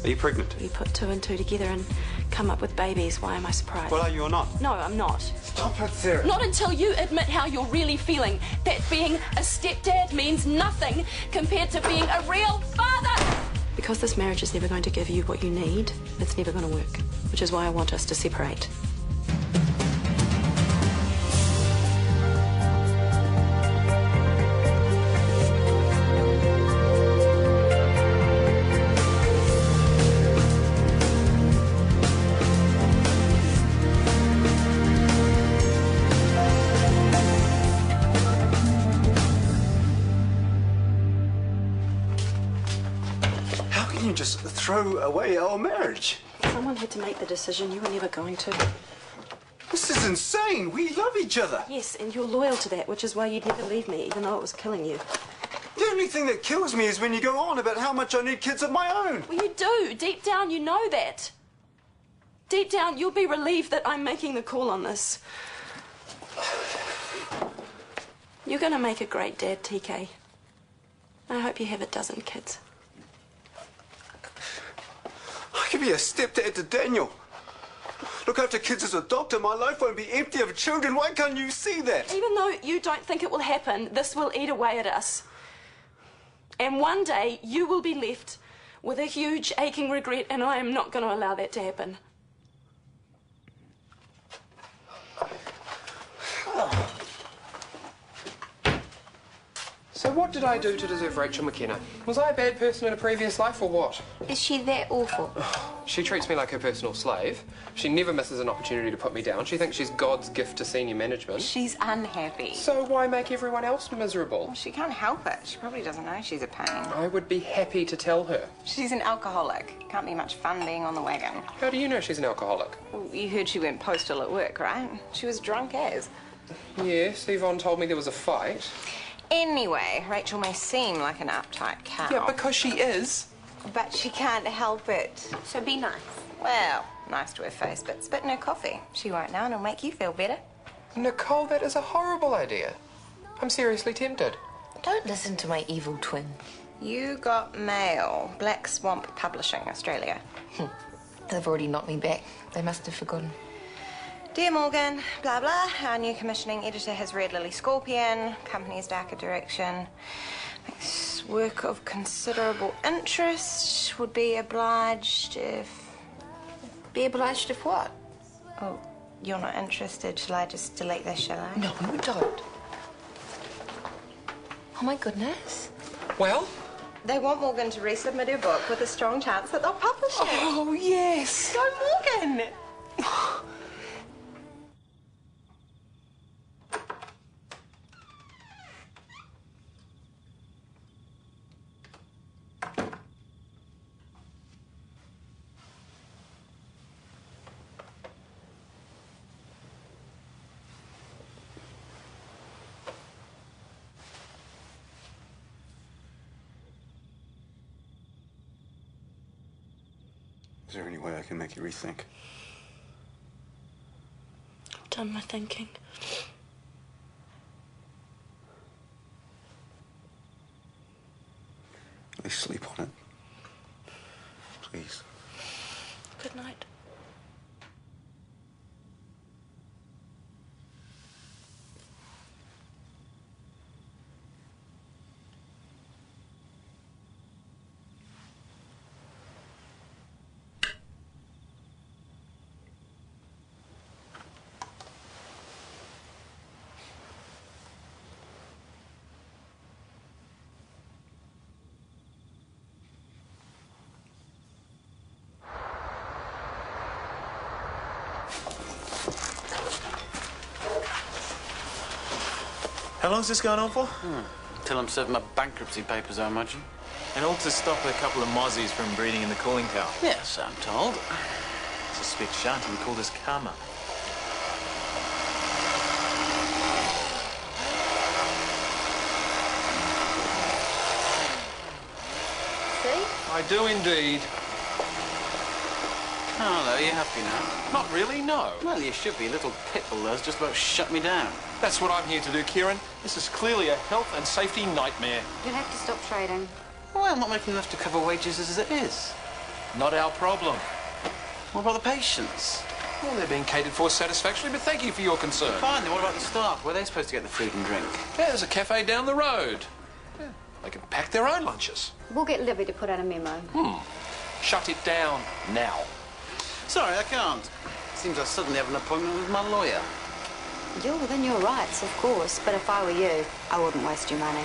Are you pregnant? You put 2 and 2 together and come up with babies. Why am I surprised? Well, are you or not? No, I'm not. Stop it, Sarah. Not until you admit how you're really feeling. That being a stepdad means nothing compared to being a real father. Because this marriage is never going to give you what you need, it's never going to work. Which is why I want us to separate. You just throw away our marriage. Someone had to make the decision. You were never going to. This is insane. We love each other. Yes, and you're loyal to that, which is why you'd never leave me, even though it was killing you. The only thing that kills me is when you go on about how much I need kids of my own. Well, you do. Deep down, you know that. Deep down, you'll be relieved that I'm making the call on this. You're going to make a great dad, TK. I hope you have a dozen kids. I could be a stepdad to Daniel. Look after kids as a doctor. My life won't be empty of children. Why can't you see that? Even though you don't think it will happen, this will eat away at us. And one day, you will be left with a huge, aching regret, and I am not going to allow that to happen. So what did I do to deserve Rachel McKenna? Was I a bad person in a previous life or what? Is she that awful? She treats me like her personal slave. She never misses an opportunity to put me down. She thinks she's God's gift to senior management. She's unhappy. So why make everyone else miserable? Well, she can't help it. She probably doesn't know she's a pain. I would be happy to tell her. She's an alcoholic. Can't be much fun being on the wagon. How do you know she's an alcoholic? Well, you heard she went postal at work, right? She was drunk as. Yes, Yvonne told me there was a fight. Anyway, Rachel may seem like an uptight cow. Yeah, because she is. But she can't help it. So be nice. Well, nice to her face, but spit in her coffee. She won't know and it'll make you feel better. Nicole, that is a horrible idea. I'm seriously tempted. Don't listen to my evil twin. You got mail. Black Swamp Publishing, Australia. They've already knocked me back. They must have forgotten. Dear Morgan, blah blah, our new commissioning editor has read Lily Scorpion, company's darker direction. This work of considerable interest, would be obliged if... Be obliged if what? Oh, you're not interested. Shall I just delete this, shall I? No, you don't. Oh my goodness. Well? They want Morgan to resubmit her book with a strong chance that they'll publish it. Oh, yes. Go Morgan! Is there any way I can make you rethink? I've done my thinking. At least sleep on it. Please. Good night. How long's this going on for? Till I'm serving my bankruptcy papers, I imagine. And all to stop a couple of mozzies from breeding in the cooling tower. Yes, I'm told. I suspect Shanti would call this karma. See? I do indeed. Oh, hello, you happy now? Not really, no. Well, you should be. A little pitbull there's just about shut me down. That's what I'm here to do, Kieran. This is clearly a health and safety nightmare. You'll have to stop trading. Well, I'm not making enough to cover wages as it is. Not our problem. What about the patients? Well, they're being catered for satisfactorily, but thank you for your concern. Fine, then what about the staff? Where are they supposed to get the food and drink? Yeah, there's a cafe down the road. Yeah, they can pack their own lunches. We'll get Libby to put out a memo. Shut it down now. Sorry, I can't. Seems I suddenly have an appointment with my lawyer. You're within your rights, of course, but if I were you, I wouldn't waste your money.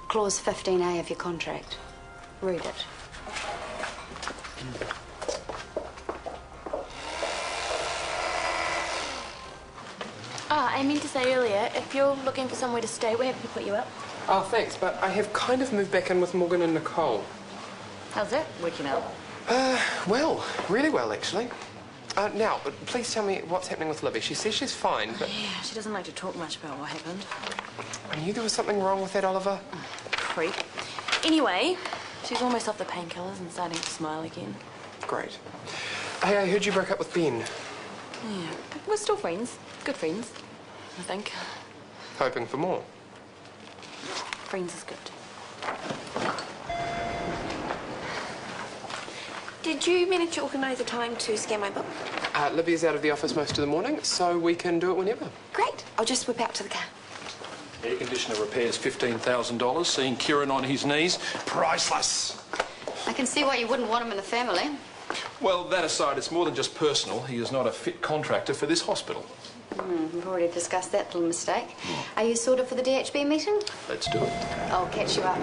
Clause 15A of your contract. Read it. I meant to say earlier, if you're looking for somewhere to stay, we're happy to put you up. Oh, thanks, but I have kind of moved back in with Morgan and Nicole. How's that working out? Well, really well, actually. Now, please tell me what's happening with Libby. She says she's fine, but... Yeah, she doesn't like to talk much about what happened. I knew there was something wrong with that, Oliver. Creep. Anyway, she's almost off the painkillers and starting to smile again. Great. Hey, I heard you broke up with Ben. Yeah, but we're still friends. Good friends, I think. Hoping for more. Friends is good. Did you manage to organise a time to scan my book? Libby's out of the office most of the morning, so we can do it whenever. Great. I'll just whip out to the car. Air conditioner repairs $15,000. Seeing Kieran on his knees, priceless. I can see why you wouldn't want him in the family. Well, that aside, it's more than just personal. He is not a fit contractor for this hospital. We've already discussed that little mistake. Are you sorted for the DHB meeting? Let's do it. I'll catch you up.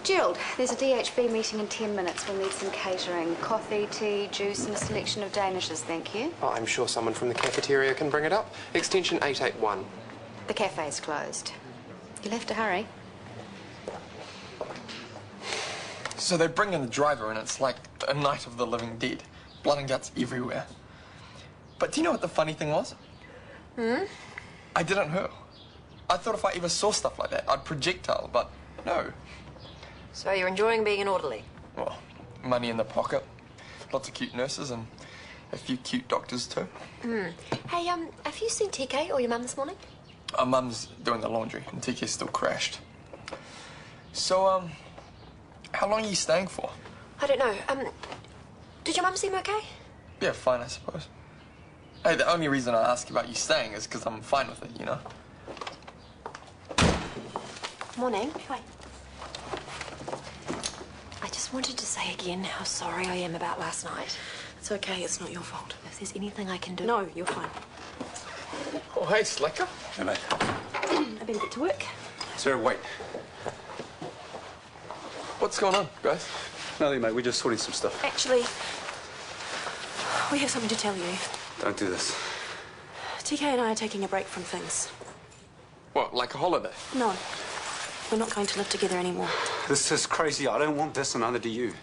Gerald, there's a DHB meeting in 10 minutes. We'll need some catering. Coffee, tea, juice and a selection of danishes, thank you. Oh, I'm sure someone from the cafeteria can bring it up. Extension 881. The cafe's closed. You'll have to hurry. So they bring in the driver and it's like a night of the living dead. Blood and guts everywhere. But do you know what the funny thing was? I didn't hurt. I thought if I ever saw stuff like that, I'd projectile, but no. So you're enjoying being an orderly? Well, money in the pocket, lots of cute nurses and a few cute doctors too. Hey, have you seen TK or your mum this morning? Our mum's doing the laundry and TK's still crashed. So, how long are you staying for? I don't know. Did your mum seem okay? Yeah, fine, I suppose. Hey, the only reason I ask about you staying is because I'm fine with it, you know? Morning. Hi. I just wanted to say again how sorry I am about last night. It's okay, it's not your fault. If there's anything I can do... No, you're fine. Oh, hey, Slacker. Hey, mate. I better get to work. Sarah, wait. What's going on, guys? Nothing, mate. We're just sorting some stuff. Actually, we have something to tell you. Don't do this. TK and I are taking a break from things. What, like a holiday? No, we're not going to live together anymore. This is crazy. I don't want this, and neither do you.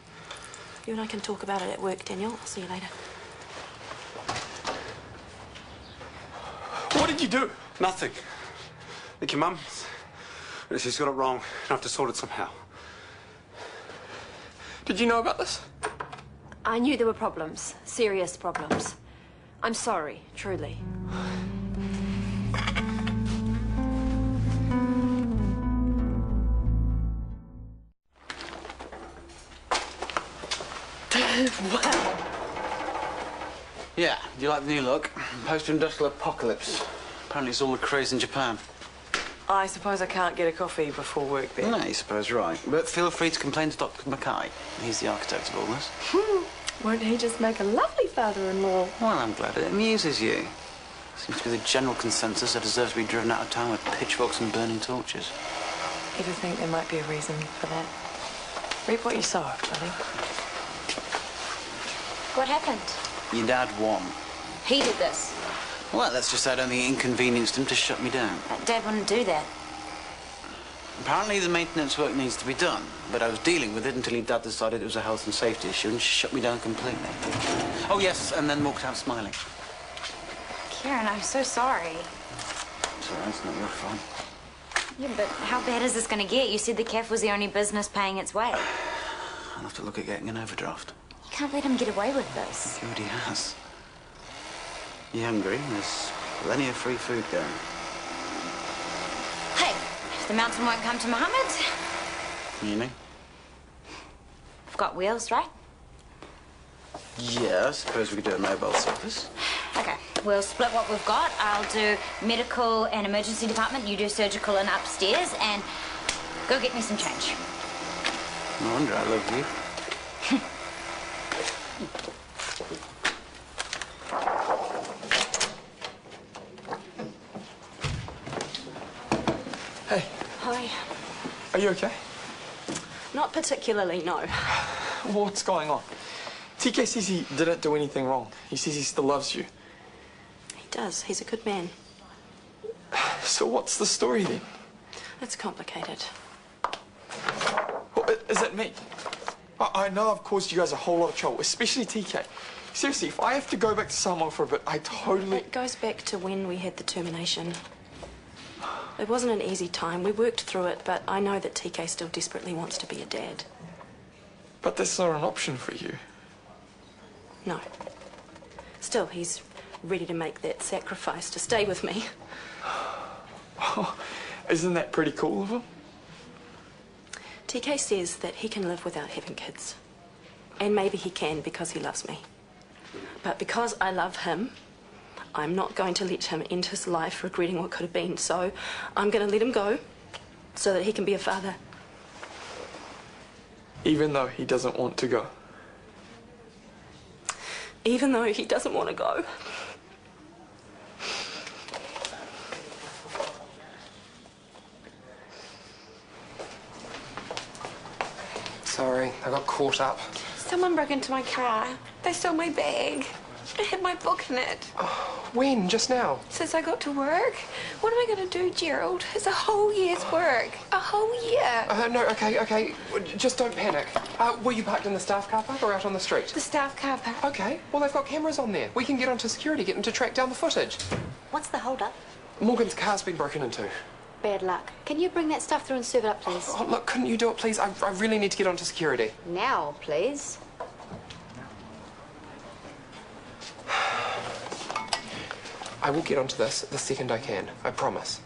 You and I can talk about it at work, Daniel. I'll see you later. What did you do? Nothing. I think your mum, she's got it wrong. I have to sort it somehow. Did you know about this? I knew there were problems. Serious problems. I'm sorry, truly. Wow. Yeah, do you like the new look? Post-industrial apocalypse. Apparently it's all the craze in Japan. I suppose I can't get a coffee before work then. No, you suppose right. But feel free to complain to Dr. Mackay. He's the architect of all this. Won't he just make a lovely father-in-law? Well, I'm glad it amuses you. Seems to be the general consensus that deserves to be driven out of town with pitchforks and burning torches. Ever think there might be a reason for that? Reap what you sow, buddy. What happened? Your dad won. He did this. Well, let's just say I don't think it inconvenienced him to shut me down. Dad wouldn't do that. Apparently the maintenance work needs to be done, but I was dealing with it until your dad decided it was a health and safety issue and shut me down completely. Oh, yes, and then walked out smiling. Kieran, I'm so sorry. It's all right, it's not your fault. Yeah, but how bad is this going to get? You said the cafe was the only business paying its way. I'll have to look at getting an overdraft. You can't let him get away with this. He already has. You hungry? There's plenty of free food going. Hey, if the mountain won't come to Mohammed... Meaning? I've got wheels, right? Yeah, I suppose we could do a mobile service. Okay, we'll split what we've got. I'll do medical and emergency department. You do surgical and upstairs, and go get me some change. No wonder I love you. Hey. Hi. Are you okay? Not particularly, no. What's going on? TK says he didn't do anything wrong. He says he still loves you. He does. He's a good man. So what's the story then? It's complicated. Well, is it me? I know I've caused you guys a whole lot of trouble, especially TK. Seriously, if I have to go back to Samoa for a bit, I totally... It goes back to when we had the termination. It wasn't an easy time. We worked through it, but I know that TK still desperately wants to be a dad. But that's not an option for you. No. Still, he's ready to make that sacrifice to stay with me. Oh, isn't that pretty cool of him? TK says that he can live without having kids. And maybe he can because he loves me. But because I love him, I'm not going to let him end his life regretting what could have been. So I'm going to let him go so that he can be a father. Even though he doesn't want to go. Even though he doesn't want to go. Sorry, I got caught up. Someone broke into my car. They stole my bag. It had my book in it. Oh, when? Just now? Since I got to work. What am I going to do, Gerald? It's a whole year's work. A whole year. No, okay. Just don't panic. Were you parked in the staff car park or out on the street? The staff car park. Okay, well, they've got cameras on there. We can get onto security, get them to track down the footage. What's the hold-up? Morgan's car's been broken into. Bad luck. Can you bring that stuff through and serve it up, please? Oh, look, couldn't you do it, please? I really need to get onto security. Now, please. I will get onto this the second I can. I promise.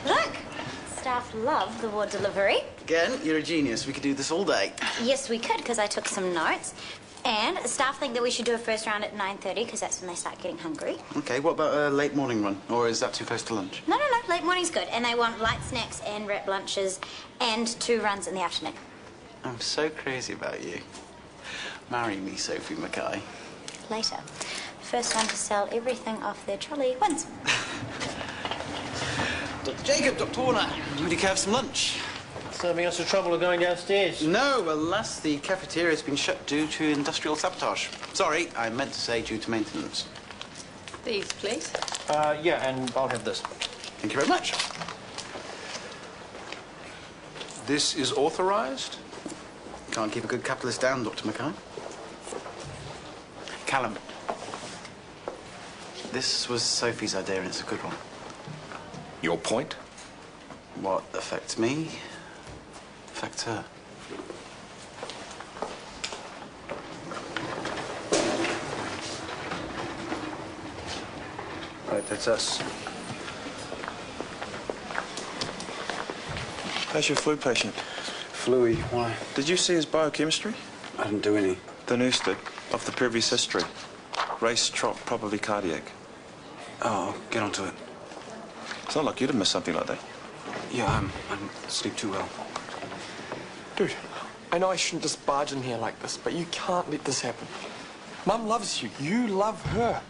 Look! Staff love the ward delivery. Again, you're a genius. We could do this all day. Yes, we could, because I took some notes. And staff think that we should do a first round at 9:30, because that's when they start getting hungry. Okay, what about a late morning run? Or is that too close to lunch? No, late morning's good. And they want light snacks and wrap lunches and 2 runs in the afternoon. I'm so crazy about you. Marry me, Sophie Mackay. Later. First one to sell everything off their trolley wins. Dr. Jacob, Dr. Warner, would you care for some lunch? Saving us the trouble of going downstairs. No, alas, the cafeteria has been shut due to industrial sabotage. Sorry, I meant to say due to maintenance. These, please. Yeah, and I'll have this. Thank you very much. This is authorised? Can't keep a good capitalist down, Dr. Mackay. Callum. This was Sophie's idea, and it's a good one. Your point? What affects me affects her. Right, that's us. How's your flu patient? Fluey, why? Did you see his biochemistry? I didn't do any. The nurse did, of the previous history. Race, trot, probably cardiac. Oh, I'll get onto it. It's not like you'd have missed something like that. Yeah, I sleep too well. Dude, I know I shouldn't just barge in here like this, but you can't let this happen. Mum loves you. You love her.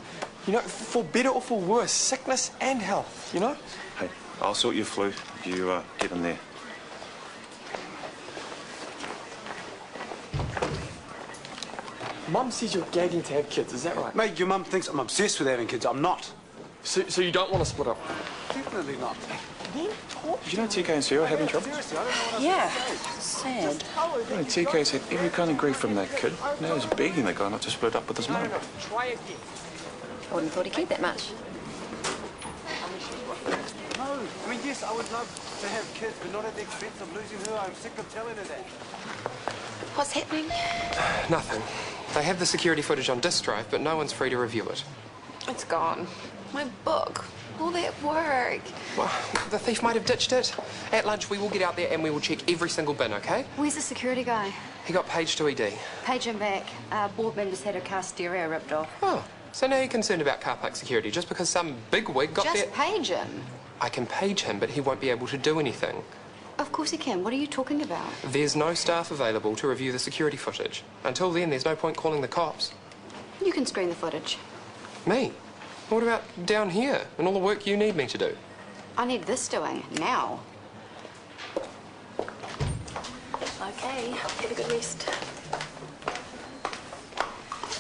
You know, for better or for worse, sickness and health, you know? Hey, I'll sort your flu. You get in there. Mum says you're gagging to have kids, is that right? Mate, your mum thinks I'm obsessed with having kids. I'm not. So you don't want to split up? Definitely not. Did you know TK and Sarah are having trouble? Yeah, sad. Yeah, TK's had every kind of grief from that kid. Now he's begging the guy not to split up with his mum. Try again. I wouldn't have thought he cared that much. No, I mean, yes, I would love to have kids, but not at the expense of losing her. I'm sick of telling her that. What's happening? Nothing. They have the security footage on disk drive, but no one's free to review it. It's gone. My book. Will that work? Well, the thief might have ditched it. At lunch, we will get out there and we will check every single bin, OK? Where's the security guy? He got paged to ED. Page him back. Board members had her car stereo ripped off. Oh, so now you're concerned about car park security just because some bigwig got there? Just page him. I can page him, but he won't be able to do anything. Of course he can. What are you talking about? There's no staff available to review the security footage. Until then, there's no point calling the cops. You can screen the footage. Me? What about down here and all the work you need me to do? I need this doing, now. Okay, have a good rest.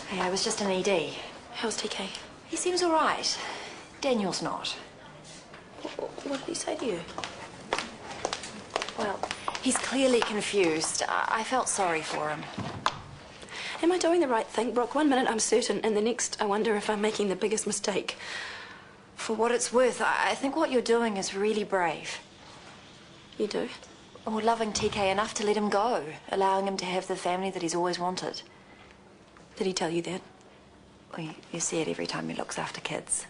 Hey, I was just in ED. How's TK? He seems all right. Daniel's not. What did he say to you? Well, he's clearly confused. I felt sorry for him. Am I doing the right thing, Brooke? 1 minute I'm certain, and the next I wonder if I'm making the biggest mistake. For what it's worth, I think what you're doing is really brave. You do? Or loving TK enough to let him go, allowing him to have the family that he's always wanted. Did he tell you that? Well, you see it every time he looks after kids.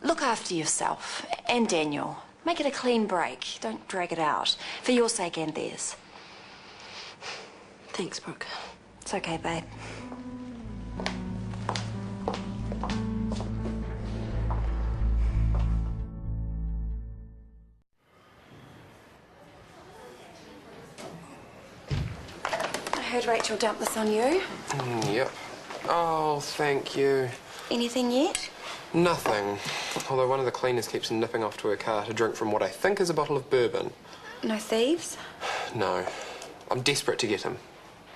Look after yourself and Daniel. Make it a clean break. Don't drag it out. For your sake and theirs. Thanks, Brooke. It's okay, babe. I heard Rachel dump this on you. Yep. Oh, thank you. Anything yet? Nothing. Although one of the cleaners keeps nipping off to her car to drink from what I think is a bottle of bourbon. No thieves? No. I'm desperate to get him.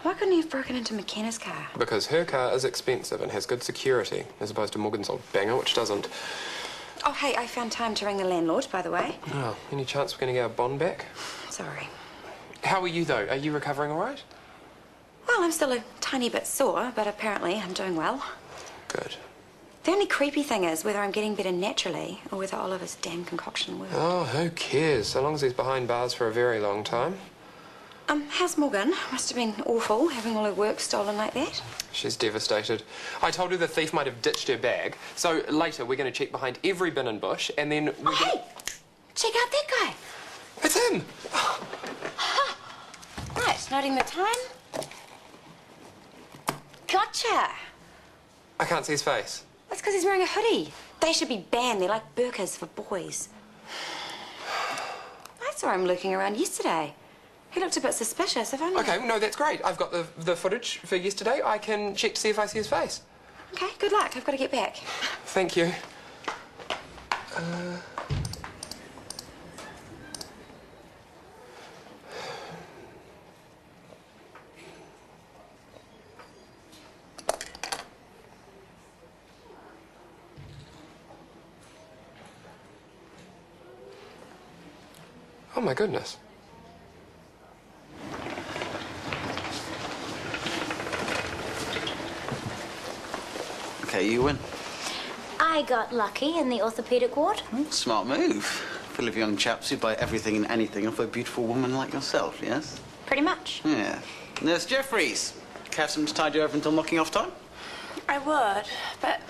Why couldn't he have broken into McKenna's car? Because her car is expensive and has good security, as opposed to Morgan's old banger, which doesn't. Oh, hey, I found time to ring the landlord, by the way. Oh, any chance we're going to get our bond back? Sorry. How are you, though? Are you recovering all right? Well, I'm still a tiny bit sore, but apparently I'm doing well. Good. The only creepy thing is whether I'm getting better naturally or whether Oliver's damn concoction works. Oh, who cares? So long as he's behind bars for a very long time. How's Morgan? Must have been awful having all her work stolen like that. She's devastated. I told her the thief might have ditched her bag, so later we're going to check behind every bin and bush, and then we're Hey! Check out that guy! It's him! Right, noting the time. Gotcha! I can't see his face. That's because he's wearing a hoodie. They should be banned. They're like burqas for boys. I saw him looking around yesterday. He looked a bit suspicious, if only... Okay, no, that's great. I've got the footage for yesterday. I can check to see if I see his face. Okay, good luck. I've got to get back. Thank you. Oh, my goodness. Okay, you win. I got lucky in the orthopaedic ward. Smart move. Full of young chaps who buy everything and anything off a beautiful woman like yourself, yes? Pretty much. Yeah. Nurse Jeffries, have some to tide you over until knocking off time? I would, but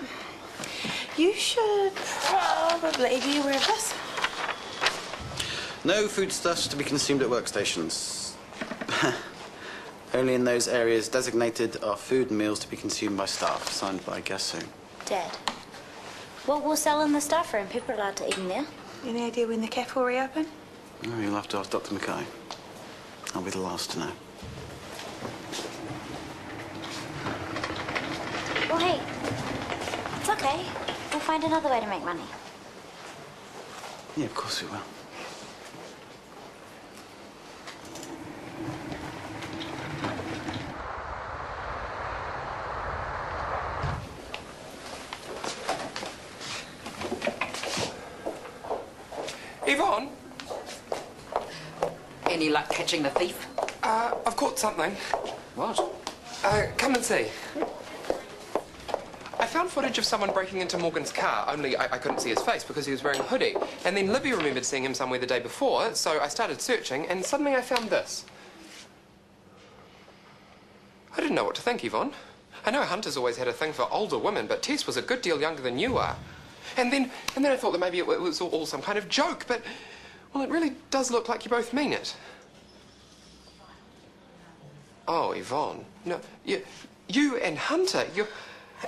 you should probably be aware of this. No foodstuffs to be consumed at workstations. Only in those areas designated are food and meals to be consumed by staff. Signed by guess who? Dad. What we'll sell in the staff room. People are allowed to eat in there. Any idea when the cafe will reopen? Oh, you'll have to ask Dr. Mackay. I'll be the last to know. Well, hey, it's okay. We'll find another way to make money. Yeah, of course we will. Yvonne? Any luck catching the thief? I've caught something. What? Come and see. I found footage of someone breaking into Morgan's car, only I couldn't see his face because he was wearing a hoodie. And then Libby remembered seeing him somewhere the day before, so I started searching, and suddenly I found this. I didn't know what to think, Yvonne. I know Hunter's always had a thing for older women, but Tess was a good deal younger than you are. And then I thought that maybe it was all some kind of joke, but, well, it really does look like you both mean it. Oh, Yvonne. No, you and Hunter, you're...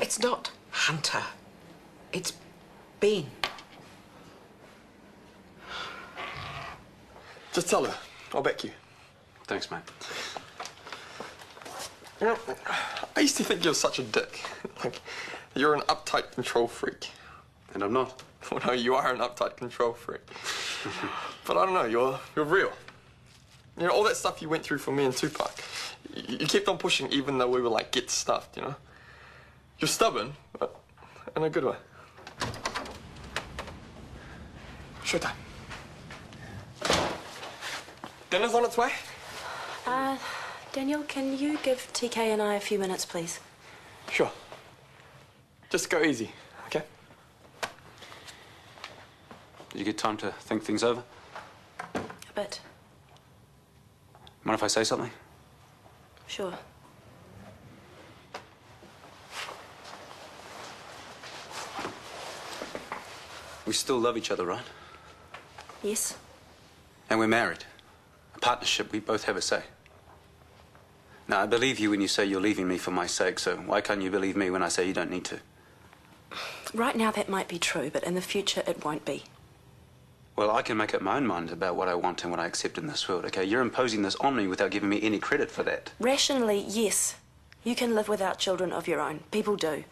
It's not Hunter. It's Ben. Just tell her. I'll back you. Thanks, mate. You know, I used to think you're such a dick. Like, you're an uptight control freak. And I'm not. Well, no, you are an uptight control freak. But I don't know, you're real. You know, all that stuff you went through for me and Tupac, you kept on pushing even though we were like, get stuffed, you know? You're stubborn, but in a good way. Showtime. Dinner's on its way? Daniel, can you give TK and I a few minutes, please? Sure. Just go easy, okay? Did you get time to think things over? A bit. Mind if I say something? Sure. We still love each other, right? Yes. And we're married. A partnership, we both have a say. Now, I believe you when you say you're leaving me for my sake, so why can't you believe me when I say you don't need to? Right now that might be true, but in the future it won't be. Well, I can make up my own mind about what I want and what I accept in this world, okay? You're imposing this on me without giving me any credit for that. Rationally, yes. You can live without children of your own. People do.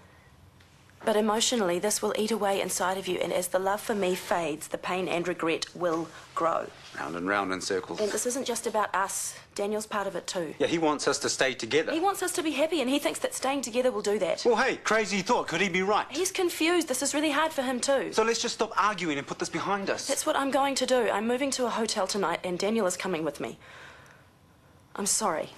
But emotionally, this will eat away inside of you, and as the love for me fades, the pain and regret will grow. Round in circles. And this isn't just about us. Daniel's part of it too. Yeah, he wants us to stay together. He wants us to be happy, and he thinks that staying together will do that. Well, hey, crazy thought. Could he be right? He's confused. This is really hard for him too. So let's just stop arguing and put this behind us. That's what I'm going to do. I'm moving to a hotel tonight, and Daniel is coming with me. I'm sorry.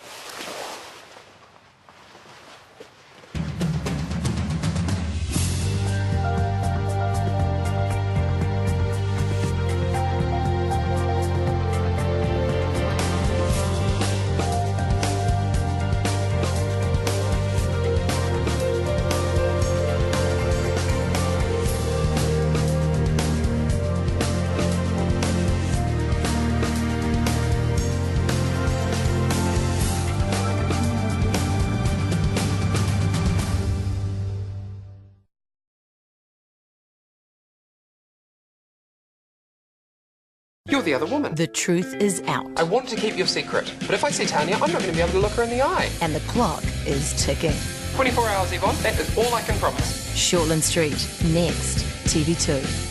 You're the other woman. The truth is out. I wanted to keep your secret, but if I see Tanya, I'm not going to be able to look her in the eye. And the clock is ticking. 24 hours, Yvonne. That is all I can promise. Shortland Street, next, TV2.